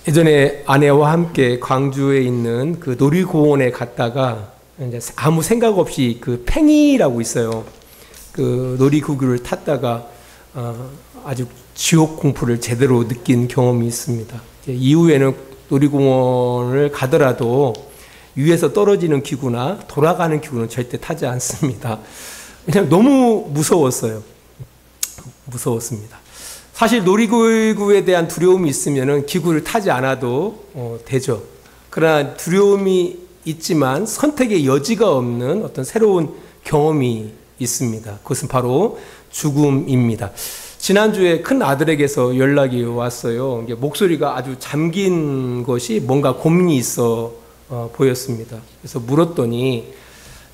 예전에 아내와 함께 광주에 있는 그 놀이공원에 갔다가 이제 아무 생각 없이 그 팽이라고 있어요. 그 놀이기구를 탔다가 아주 지옥 공포를 제대로 느낀 경험이 있습니다. 이후에는 놀이공원을 가더라도 위에서 떨어지는 기구나 돌아가는 기구는 절대 타지 않습니다. 왜냐하면 너무 무서웠어요. 무서웠습니다. 사실 놀이기구에 대한 두려움이 있으면 기구를 타지 않아도 되죠. 그러나 두려움이 있지만 선택의 여지가 없는 어떤 새로운 경험이 있습니다. 그것은 바로 죽음입니다. 지난주에 큰 아들에게서 연락이 왔어요. 목소리가 아주 잠긴 것이 뭔가 고민이 있어 보였습니다. 그래서 물었더니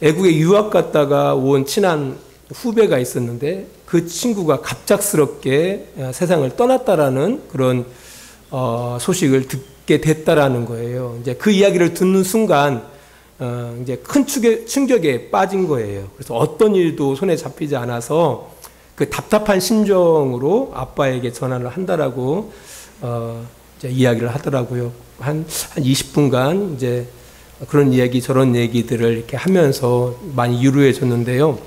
외국에 유학 갔다가 온 친한 후배가 있었는데 그 친구가 갑작스럽게 세상을 떠났다라는 그런 소식을 듣게 됐다라는 거예요. 이제 그 이야기를 듣는 순간 이제 큰 충격에 빠진 거예요. 그래서 어떤 일도 손에 잡히지 않아서 그 답답한 심정으로 아빠에게 전화를 한다라고 이제 이야기를 하더라고요. 한 20분간 이제 그런 얘기 저런 얘기들을 이렇게 하면서 많이 위로해 줬는데요.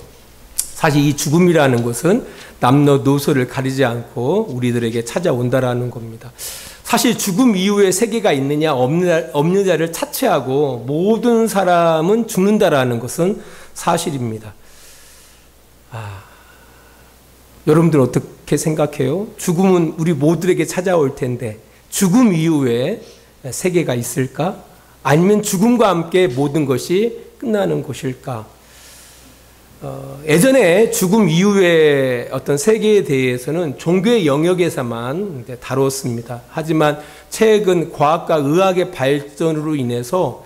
사실 이 죽음이라는 것은 남녀노소를 가리지 않고 우리들에게 찾아온다라는 겁니다. 사실 죽음 이후에 세계가 있느냐 없느냐를 차치하고 모든 사람은 죽는다라는 것은 사실입니다. 여러분들 어떻게 생각해요? 죽음은 우리 모두에게 찾아올 텐데 죽음 이후에 세계가 있을까? 아니면 죽음과 함께 모든 것이 끝나는 것일까? 예전에 죽음 이후의 어떤 세계에 대해서는 종교의 영역에서만 다뤘습니다. 하지만 최근 과학과 의학의 발전으로 인해서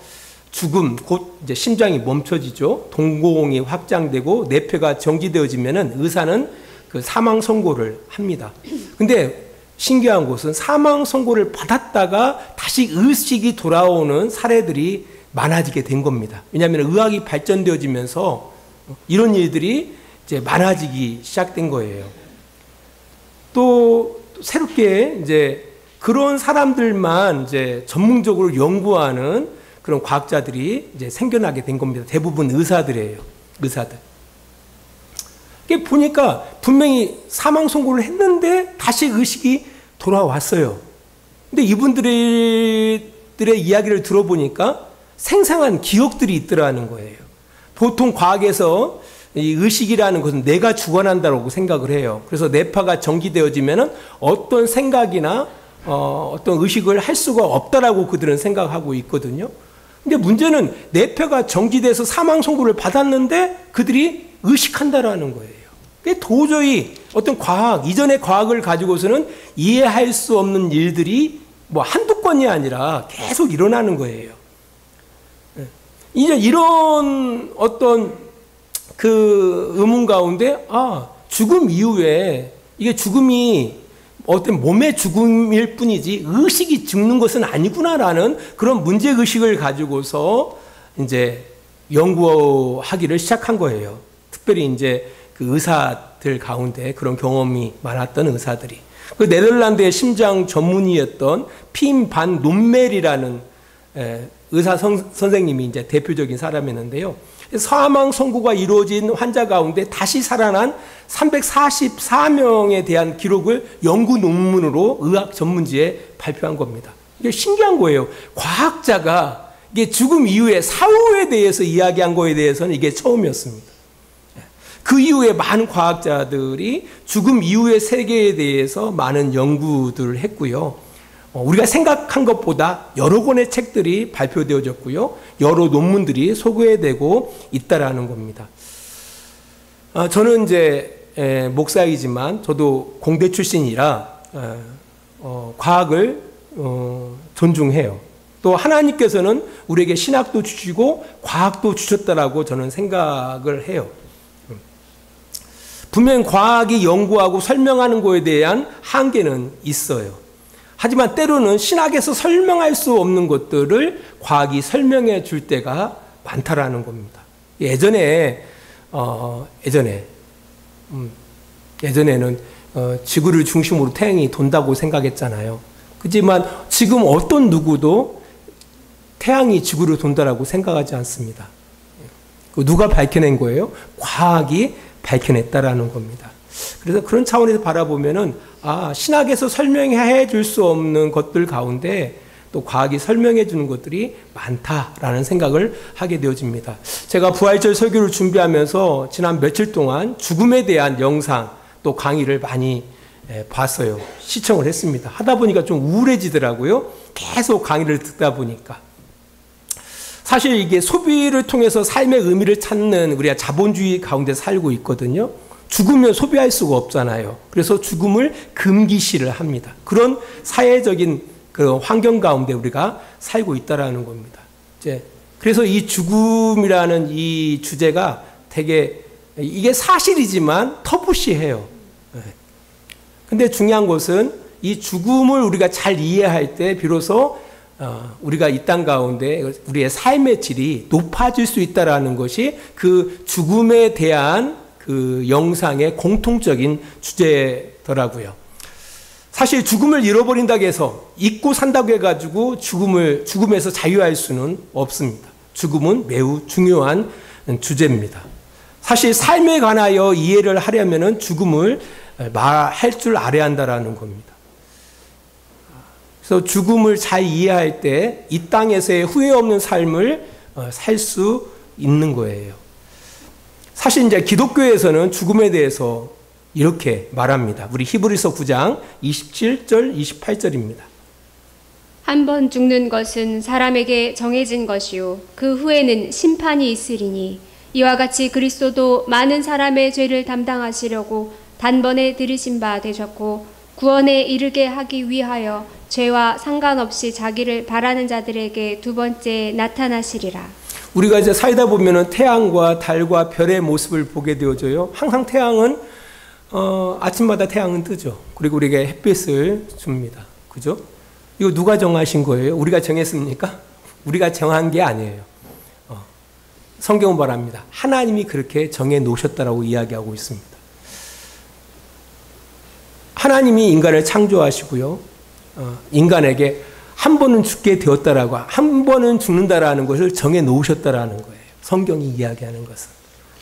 죽음, 곧 이제 심장이 멈춰지죠. 동공이 확장되고 뇌폐가 정지되어지면은 의사는 그 사망 선고를 합니다. 근데 신기한 것은 사망 선고를 받았다가 다시 의식이 돌아오는 사례들이 많아지게 된 겁니다. 왜냐하면 의학이 발전되어지면서 이런 일들이 이제 많아지기 시작된 거예요. 또 새롭게 이제 그런 사람들만 이제 전문적으로 연구하는 그런 과학자들이 이제 생겨나게 된 겁니다. 대부분 의사들이에요. 의사들. 이게 보니까 분명히 사망 선고를 했는데 다시 의식이 돌아왔어요. 근데 이분들의 이야기를 들어보니까 생생한 기억들이 있더라는 거예요. 보통 과학에서 이 의식이라는 것은 내가 주관한다고 생각을 해요. 그래서 뇌파가 정지되어지면 어떤 생각이나 어떤 의식을 할 수가 없다라고 그들은 생각하고 있거든요. 근데 문제는 뇌파가 정지돼서 사망 선고를 받았는데 그들이 의식한다라는 거예요. 도저히 어떤 과학, 이전의 과학을 가지고서는 이해할 수 없는 일들이 뭐 한두 건이 아니라 계속 일어나는 거예요. 이제 이런 어떤 그 의문 가운데, 죽음 이후에 이게 죽음이 어떤 몸의 죽음일 뿐이지 의식이 죽는 것은 아니구나라는 그런 문제의식을 가지고서 이제 연구하기를 시작한 거예요. 특별히 이제 그 의사들 가운데 그런 경험이 많았던 의사들이. 그 네덜란드의 심장 전문의였던 핀 반 논멜이라는 의사 선생님이 이제 대표적인 사람이었는데요. 사망 선고가 이루어진 환자 가운데 다시 살아난 344명에 대한 기록을 연구 논문으로 의학 전문지에 발표한 겁니다. 이게 신기한 거예요. 과학자가 이게 죽음 이후에 사후에 대해서 이야기한 거에 대해서는 이게 처음이었습니다. 그 이후에 많은 과학자들이 죽음 이후의 세계에 대해서 많은 연구들을 했고요. 우리가 생각한 것보다 여러 권의 책들이 발표되어졌고요. 여러 논문들이 소개되고 있다라는 겁니다. 저는 이제 목사이지만 저도 공대 출신이라 과학을 존중해요. 또 하나님께서는 우리에게 신학도 주시고 과학도 주셨다라고 저는 생각을 해요. 분명 과학이 연구하고 설명하는 것에 대한 한계는 있어요. 하지만 때로는 신학에서 설명할 수 없는 것들을 과학이 설명해 줄 때가 많다라는 겁니다. 예전에는 지구를 중심으로 태양이 돈다고 생각했잖아요. 그렇지만 지금 어떤 누구도 태양이 지구를 돈다라고 생각하지 않습니다. 누가 밝혀낸 거예요? 과학이 밝혀냈다라는 겁니다. 그래서 그런 차원에서 바라보면은 신학에서 설명해 줄 수 없는 것들 가운데 또 과학이 설명해 주는 것들이 많다라는 생각을 하게 되어집니다. 제가 부활절 설교를 준비하면서 지난 며칠 동안 죽음에 대한 영상 또 강의를 많이 봤어요. 시청을 했습니다. 하다 보니까 좀 우울해지더라고요. 계속 강의를 듣다 보니까. 사실 이게 소비를 통해서 삶의 의미를 찾는 우리가 자본주의 가운데 살고 있거든요. 죽으면 소비할 수가 없잖아요. 그래서 죽음을 금기시를 합니다. 그런 사회적인 그 환경 가운데 우리가 살고 있다라는 겁니다. 그래서 이 죽음이라는 이 주제가 되게 이게 사실이지만 터부시해요. 근데 중요한 것은 이 죽음을 우리가 잘 이해할 때 비로소 우리가 이 땅 가운데 우리의 삶의 질이 높아질 수 있다라는 것이 그 죽음에 대한 그 영상의 공통적인 주제더라고요. 사실 죽음을 잃어버린다고 해서 잊고 산다고 해가지고 죽음에서 자유할 수는 없습니다. 죽음은 매우 중요한 주제입니다. 사실 삶에 관하여 이해를 하려면 죽음을 할 줄 알아야 한다는 겁니다. 그래서 죽음을 잘 이해할 때 이 땅에서의 후회 없는 삶을 살 수 있는 거예요. 사실 이제 기독교에서는 죽음에 대해서 이렇게 말합니다. 우리 히브리서 9장 27절 28절입니다. 한 번 죽는 것은 사람에게 정해진 것이요 그 후에는 심판이 있으리니 이와 같이 그리스도도 많은 사람의 죄를 담당하시려고 단번에 들이신 바 되셨고 구원에 이르게 하기 위하여 죄와 상관없이 자기를 바라는 자들에게 두 번째 나타나시리라. 우리가 이제 살다 보면은 태양과 달과 별의 모습을 보게 되어져요. 항상 태양은 아침마다 태양은 뜨죠. 그리고 우리에게 햇빛을 줍니다. 그죠? 이거 누가 정하신 거예요? 우리가 정했습니까? 우리가 정한 게 아니에요. 성경은 말합니다. 하나님이 그렇게 정해 놓으셨다라고 이야기하고 있습니다. 하나님이 인간을 창조하시고요. 인간에게 한 번은 죽게 되었다라고, 한 번은 죽는다라는 것을 정해 놓으셨다라는 거예요. 성경이 이야기하는 것은.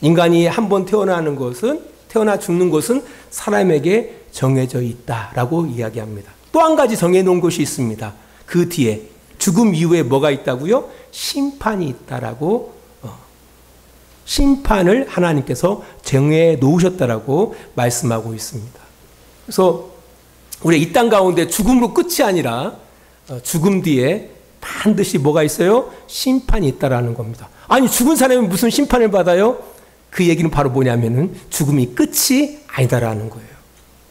인간이 한 번 태어나 죽는 것은 사람에게 정해져 있다라고 이야기합니다. 또 한 가지 정해 놓은 것이 있습니다. 그 뒤에 죽음 이후에 뭐가 있다고요? 심판이 있다라고 심판을 하나님께서 정해 놓으셨다라고 말씀하고 있습니다. 그래서 우리 이 땅 가운데 죽음으로 끝이 아니라 죽음 뒤에 반드시 뭐가 있어요? 심판이 있다라는 겁니다. 아니 죽은 사람이 무슨 심판을 받아요? 그 얘기는 바로 뭐냐면은 죽음이 끝이 아니다라는 거예요.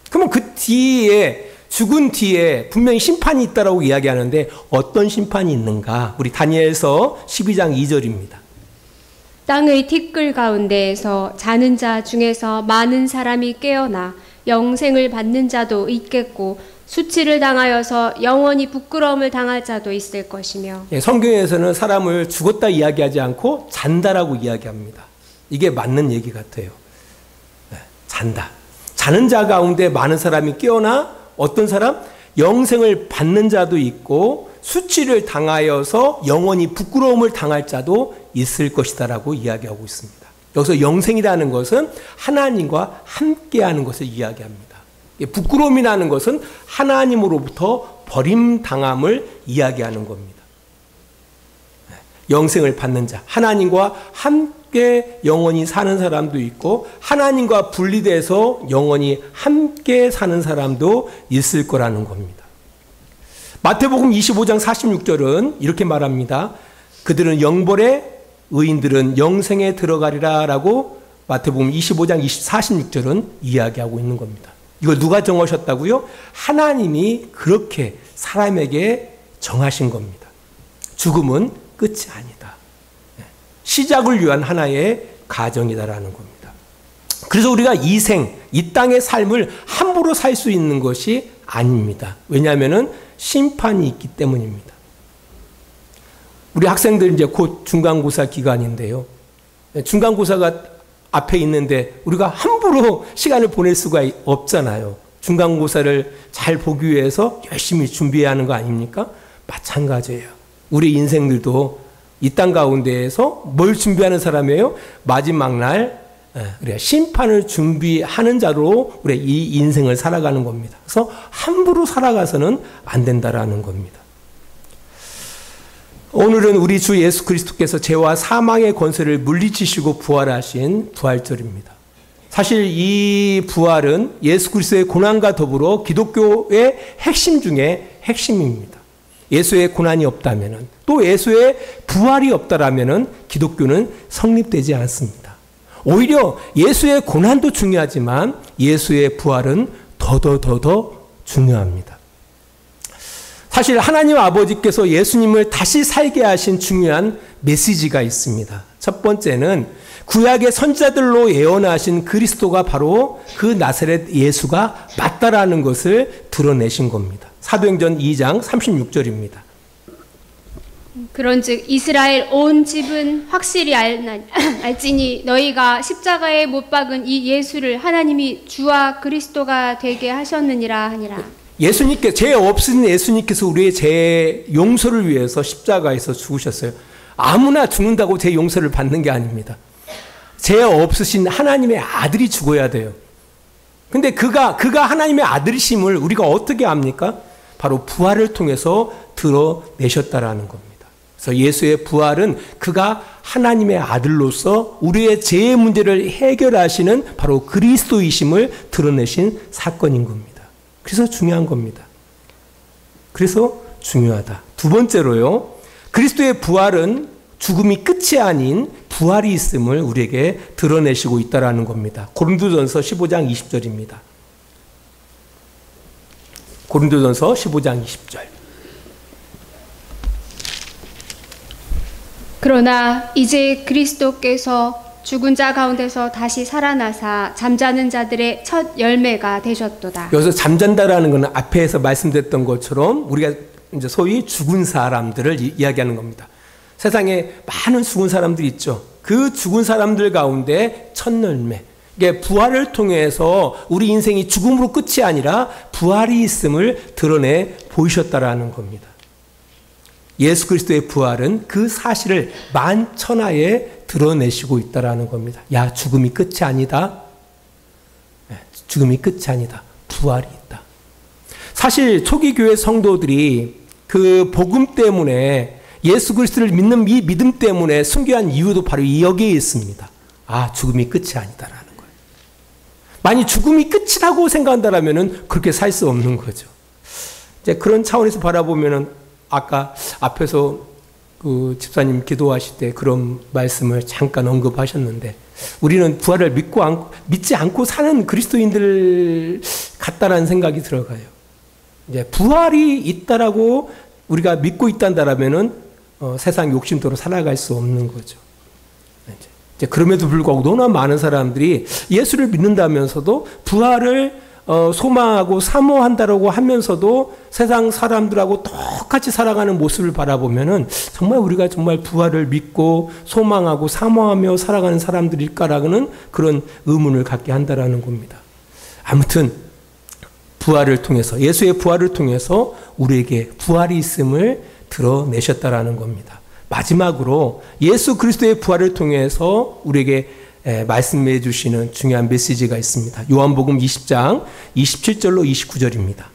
그러면 그 뒤에 죽은 뒤에 분명히 심판이 있다라고 이야기하는데 어떤 심판이 있는가? 우리 다니엘서 12장 2절입니다. 땅의 티끌 가운데에서 자는 자 중에서 많은 사람이 깨어나 영생을 받는 자도 있겠고 수치를 당하여서 영원히 부끄러움을 당할 자도 있을 것이며. 성경에서는 사람을 죽었다 이야기하지 않고 잔다라고 이야기합니다. 이게 맞는 얘기 같아요. 잔다. 자는 자 가운데 많은 사람이 깨어나 어떤 사람? 영생을 받는 자도 있고 수치를 당하여서 영원히 부끄러움을 당할 자도 있을 것이다라고 이야기하고 있습니다. 여기서 영생이라는 것은 하나님과 함께하는 것을 이야기합니다. 부끄러움이라는 것은 하나님으로부터 버림당함을 이야기하는 겁니다. 영생을 받는 자, 하나님과 함께 영원히 사는 사람도 있고 하나님과 분리돼서 영원히 함께 사는 사람도 있을 거라는 겁니다. 마태복음 25장 46절은 이렇게 말합니다. 그들은 영벌에 의인들은 영생에 들어가리라 라고 마태복음 25장 46절은 이야기하고 있는 겁니다. 이걸 누가 정하셨다고요? 하나님이 그렇게 사람에게 정하신 겁니다. 죽음은 끝이 아니다. 시작을 위한 하나의 가정이다라는 겁니다. 그래서 우리가 이 땅의 삶을 함부로 살 수 있는 것이 아닙니다. 왜냐하면 심판이 있기 때문입니다. 우리 학생들 이제 곧 중간고사 기간인데요. 중간고사가 앞에 있는데 우리가 함부로 시간을 보낼 수가 없잖아요. 중간고사를 잘 보기 위해서 열심히 준비해야 하는 거 아닙니까? 마찬가지예요. 우리 인생들도 이 땅 가운데에서 뭘 준비하는 사람이에요? 마지막 날 우리가 심판을 준비하는 자로 우리 이 인생을 살아가는 겁니다. 그래서 함부로 살아가서는 안 된다라는 겁니다. 오늘은 우리 주 예수 그리스도께서 죄와 사망의 권세를 물리치시고 부활하신 부활절입니다. 사실 이 부활은 예수 그리스도의 고난과 더불어 기독교의 핵심 중에 핵심입니다. 예수의 고난이 없다면, 또 예수의 부활이 없다라면 기독교는 성립되지 않습니다. 오히려 예수의 고난도 중요하지만 예수의 부활은 더더 중요합니다. 사실 하나님 아버지께서 예수님을 다시 살게 하신 중요한 메시지가 있습니다. 첫 번째는 구약의 선지자들로 예언하신 그리스도가 바로 그 나사렛 예수가 맞다라는 것을 드러내신 겁니다. 사도행전 2장 36절입니다. 그런즉 이스라엘 온 집은 확실히 알지니 너희가 십자가에 못 박은 이 예수를 하나님이 주와 그리스도가 되게 하셨느니라 하니라. 예수님께 죄 없으신 예수님께서 우리의 죄 용서를 위해서 십자가에서 죽으셨어요. 아무나 죽는다고 죄 용서를 받는 게 아닙니다. 죄 없으신 하나님의 아들이 죽어야 돼요. 근데 그가 하나님의 아들이심을 우리가 어떻게 압니까? 바로 부활을 통해서 드러내셨다라는 겁니다. 그래서 예수의 부활은 그가 하나님의 아들로서 우리의 죄의 문제를 해결하시는 바로 그리스도이심을 드러내신 사건인 겁니다. 그래서 중요한 겁니다. 그래서 중요하다. 두 번째로요, 그리스도의 부활은 죽음이 끝이 아닌 부활이 있음을 우리에게 드러내시고 있다는 겁니다. 고린도전서 15장 20절입니다. 고린도전서 15장 20절. 그러나 이제 그리스도께서 죽은 자 가운데서 다시 살아나사 잠자는 자들의 첫 열매가 되셨도다. 여기서 잠잔다라는 것은 앞에서 말씀드렸던 것처럼 우리가 이제 소위 죽은 사람들을 이야기하는 겁니다. 세상에 많은 죽은 사람들이 있죠. 그 죽은 사람들 가운데 첫 열매, 이게 부활을 통해서 우리 인생이 죽음으로 끝이 아니라 부활이 있음을 드러내 보이셨다라는 겁니다. 예수 그리스도의 부활은 그 사실을 만천하에 드러내시고 있다라는 겁니다. 야, 죽음이 끝이 아니다. 죽음이 끝이 아니다. 부활이 있다. 사실 초기 교회 성도들이 그 복음 때문에 예수 그리스도를 믿는 이 믿음 때문에 순교한 이유도 바로 여기에 있습니다. 아, 죽음이 끝이 아니다라는 거예요. 만약 죽음이 끝이라고 생각한다라면 그렇게 살 수 없는 거죠. 이제 그런 차원에서 바라보면은 아까 앞에서 그 집사님 기도하실 때 그런 말씀을 잠깐 언급하셨는데, 우리는 부활을 믿지 않고 사는 그리스도인들 같다라는 생각이 들어가요. 이제 부활이 있다라고 우리가 믿고 있단다라면은 세상 욕심대로 살아갈 수 없는 거죠. 이제 그럼에도 불구하고 너무나 많은 사람들이 예수를 믿는다면서도 부활을 소망하고 사모한다라고 하면서도 세상 사람들하고 똑같이 살아가는 모습을 바라보면은 정말 우리가 정말 부활을 믿고 소망하고 사모하며 살아가는 사람들일까라는 그런 의문을 갖게 한다라는 겁니다. 아무튼 부활을 통해서, 예수의 부활을 통해서 우리에게 부활이 있음을 드러내셨다라는 겁니다. 마지막으로 예수 그리스도의 부활을 통해서 우리에게 말씀해 주시는 중요한 메시지가 있습니다. 요한복음 20장 27절로 29절입니다.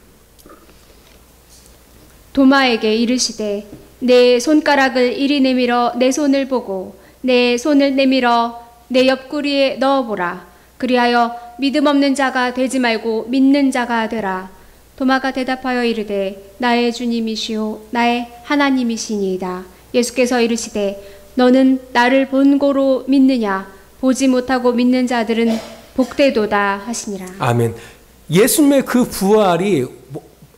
도마에게 이르시되 내 손가락을 이리 내밀어 내 손을 보고 내 손을 내밀어 내 옆구리에 넣어보라. 그리하여 믿음 없는 자가 되지 말고 믿는 자가 되라. 도마가 대답하여 이르되 나의 주님이시오 나의 하나님이시니이다. 예수께서 이르시되 너는 나를 본고로 믿느냐? 보지 못하고 믿는 자들은 복되도다 하시니라. 아멘. 예수님의 그 부활이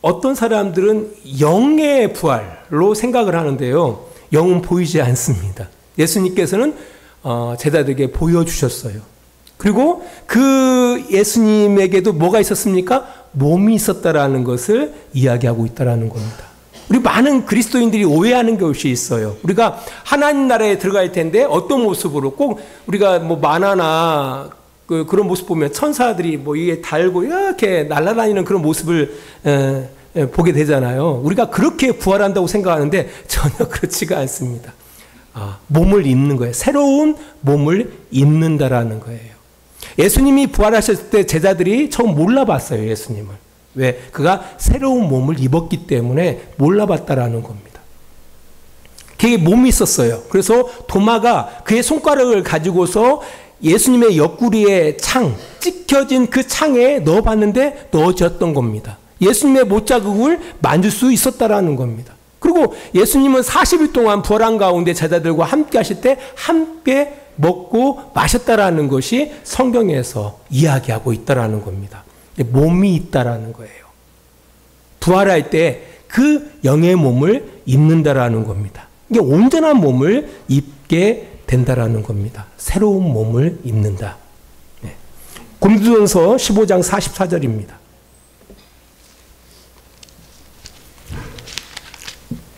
어떤 사람들은 영의 부활로 생각을 하는데요, 영은 보이지 않습니다. 예수님께서는 제자들에게 보여주셨어요. 그리고 그 예수님에게도 뭐가 있었습니까? 몸이 있었다라는 것을 이야기하고 있다라는 겁니다. 우리 많은 그리스도인들이 오해하는 것이 있어요. 우리가 하나님 나라에 들어갈 텐데 어떤 모습으로, 꼭 우리가 뭐 만화나 그런 모습 보면 천사들이 뭐 이게 달고 이렇게 날아다니는 그런 모습을 보게 되잖아요. 우리가 그렇게 부활한다고 생각하는데 전혀 그렇지가 않습니다. 몸을 입는 거예요. 새로운 몸을 입는다라는 거예요. 예수님이 부활하셨을 때 제자들이 처음 몰라봤어요. 예수님을. 왜? 그가 새로운 몸을 입었기 때문에 몰라봤다라는 겁니다. 그게 몸이 있었어요. 그래서 도마가 그의 손가락을 가지고서 예수님의 옆구리에 찍혀진 그 창에 넣어봤는데 넣어졌던 겁니다. 예수님의 못자국을 만질 수 있었다라는 겁니다. 그리고 예수님은 40일 동안 부활한 가운데 제자들과 함께 하실 때 함께 먹고 마셨다라는 것이 성경에서 이야기하고 있다라는 겁니다. 몸이 있다라는 거예요. 부활할 때 그 영의 몸을 입는다라는 겁니다. 이게 온전한 몸을 입게 된다라는 겁니다. 새로운 몸을 입는다. 네. 고린도전서 15장 44절입니다.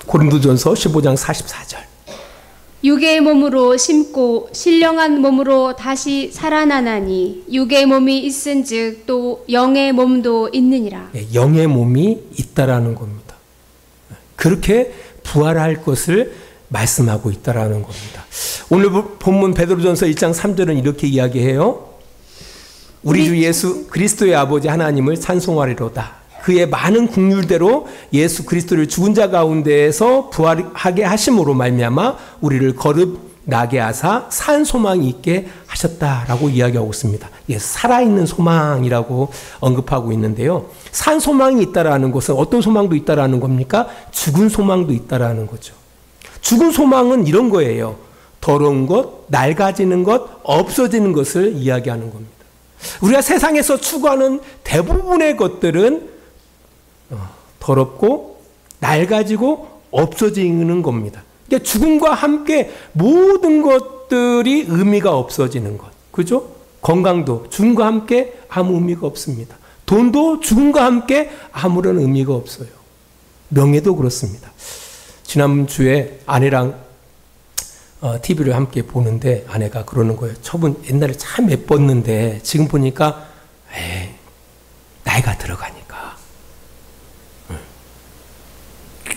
고린도전서 15장 44절. 육의 몸으로 심고 신령한 몸으로 다시 살아나나니 육의 몸이 있은즉 또 영의 몸도 있느니라. 네, 영의 몸이 있다라는 겁니다. 그렇게 부활할 것을 말씀하고 있다라는 겁니다. 오늘 본문 베드로전서 1장 3절은 이렇게 이야기해요. 우리 주 예수 그리스도의 아버지 하나님을 찬송하리로다. 그의 많은 긍휼대로 예수 그리스도를 죽은 자 가운데에서 부활하게 하심으로 말미암아 우리를 거듭나게 하사 산 소망이 있게 하셨다라고 이야기하고 있습니다. 예, 살아있는 소망이라고 언급하고 있는데요. 산 소망이 있다라는 것은 어떤 소망도 있다라는 겁니까? 죽은 소망도 있다라는 거죠. 죽은 소망은 이런 거예요. 더러운 것, 낡아지는 것, 없어지는 것을 이야기하는 겁니다. 우리가 세상에서 추구하는 대부분의 것들은 더럽고 낡아지고 없어지는 겁니다. 그러니까 죽음과 함께 모든 것들이 의미가 없어지는 것. 그죠? 건강도 죽음과 함께 아무 의미가 없습니다. 돈도 죽음과 함께 아무런 의미가 없어요. 명예도 그렇습니다. 지난주에 아내랑 TV를 함께 보는데 아내가 그러는 거예요. 저분 옛날에 참 예뻤는데 지금 보니까 나이가 들어가니까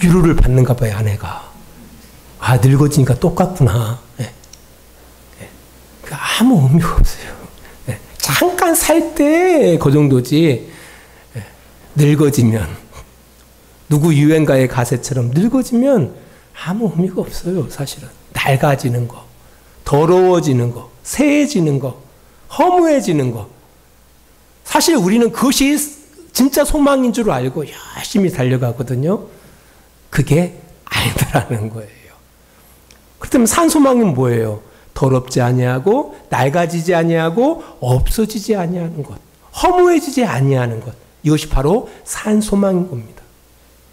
위로를 받는가 봐요. 아내가. 늙어지니까 똑같구나. 아무 의미가 없어요. 잠깐 살 때 그 정도지. 늙어지면 누구 유행가의 가사처럼 늙어지면 아무 의미가 없어요. 사실은. 낡아지는 거, 더러워지는 거, 새해지는 거, 허무해지는 거. 사실 우리는 그것이 진짜 소망인 줄 알고 열심히 달려가거든요. 그게 아니더라는 거예요. 그렇다면 산 소망은 뭐예요? 더럽지 아니하고 낡아지지 아니하고 없어지지 아니하는 것, 허무해지지 아니하는 것. 이것이 바로 산 소망인 겁니다.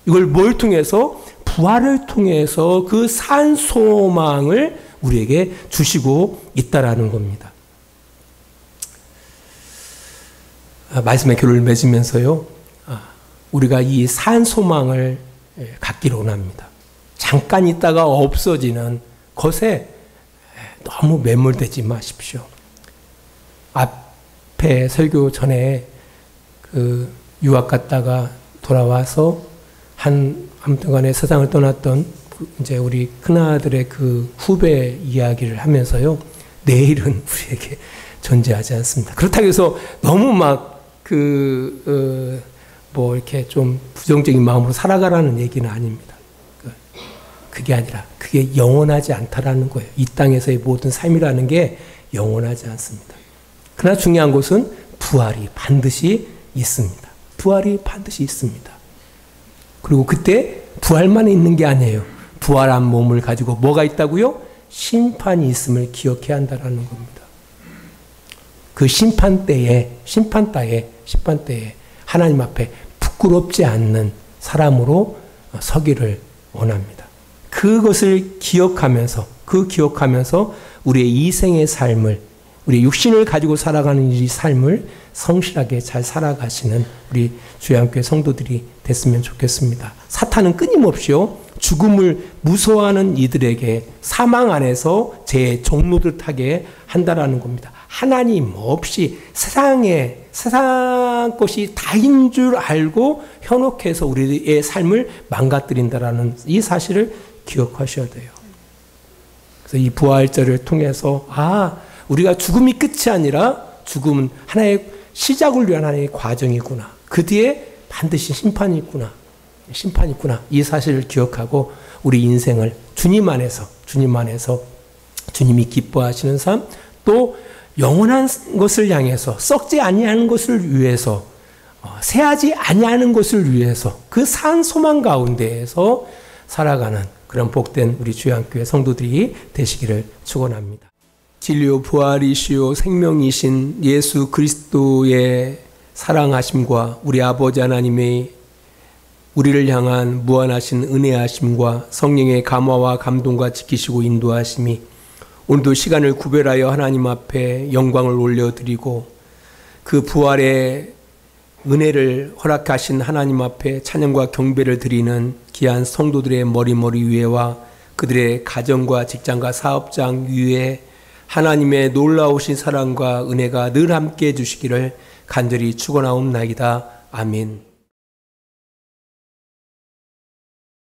이걸 뭘 통해서? 부활을 통해서 그 산 소망을 우리에게 주시고 있다라는 겁니다. 말씀의 교를 맺으면서요, 우리가 이 산 소망을 갖기를 원합니다. 잠깐 있다가 없어지는 것에 너무 매몰되지 마십시오. 앞에 설교 전에 그 유학 갔다가 돌아와서 아무튼간에 세상을 떠났던 이제 우리 큰아들의 그 후배 이야기를 하면서요, 내일은 우리에게 존재하지 않습니다. 그렇다고 해서 너무 뭐 이렇게 좀 부정적인 마음으로 살아가라는 얘기는 아닙니다. 그게 아니라 그게 영원하지 않다라는 거예요. 이 땅에서의 모든 삶이라는 게 영원하지 않습니다. 그러나 중요한 것은 부활이 반드시 있습니다. 부활이 반드시 있습니다. 그리고 그때 부활만 있는 게 아니에요. 부활한 몸을 가지고 뭐가 있다고요? 심판이 있음을 기억해야 한다라는 겁니다. 그 심판대에 하나님 앞에 부끄럽지 않는 사람으로 서기를 원합니다. 그것을 기억하면서 우리의 이생의 삶을, 우리 육신을 가지고 살아가는 이 삶을 성실하게 잘 살아가시는 우리 주양교회 성도들이 됐으면 좋겠습니다. 사탄은 끊임없이요, 죽음을 무서워하는 이들에게 사망 안에서 제 종노릇하게 한다라는 겁니다. 하나님 없이 세상 것이 다인 줄 알고 현혹해서 우리의 삶을 망가뜨린다라는 이 사실을 기억하셔야 돼요. 그래서 이 부활절을 통해서 우리가 죽음이 끝이 아니라 죽음은 하나의 시작을 위한 하나의 과정이구나. 그 뒤에 반드시 심판이 있구나. 이 사실을 기억하고 우리 인생을 주님 안에서 주님이 기뻐하시는 삶, 또 영원한 것을 향해서 썩지 아니하는 것을 위해서 새하지 아니하는 것을 위해서 그 산 소망 가운데에서 살아가는 그런 복된 우리 주양교회 성도들이 되시기를 축원합니다. 진리요 부활이시요 생명이신 예수 그리스도의 사랑하심과 우리 아버지 하나님의 우리를 향한 무한하신 은혜하심과 성령의 감화와 감동과 지키시고 인도하심이 오늘도 시간을 구별하여 하나님 앞에 영광을 올려드리고 그 부활의 은혜를 허락하신 하나님 앞에 찬양과 경배를 드리는 귀한 성도들의 머리 위에와 그들의 가정과 직장과 사업장 위에 하나님의 놀라우신 사랑과 은혜가 늘 함께 해주시기를 간절히 축원하옵나이다. 아멘.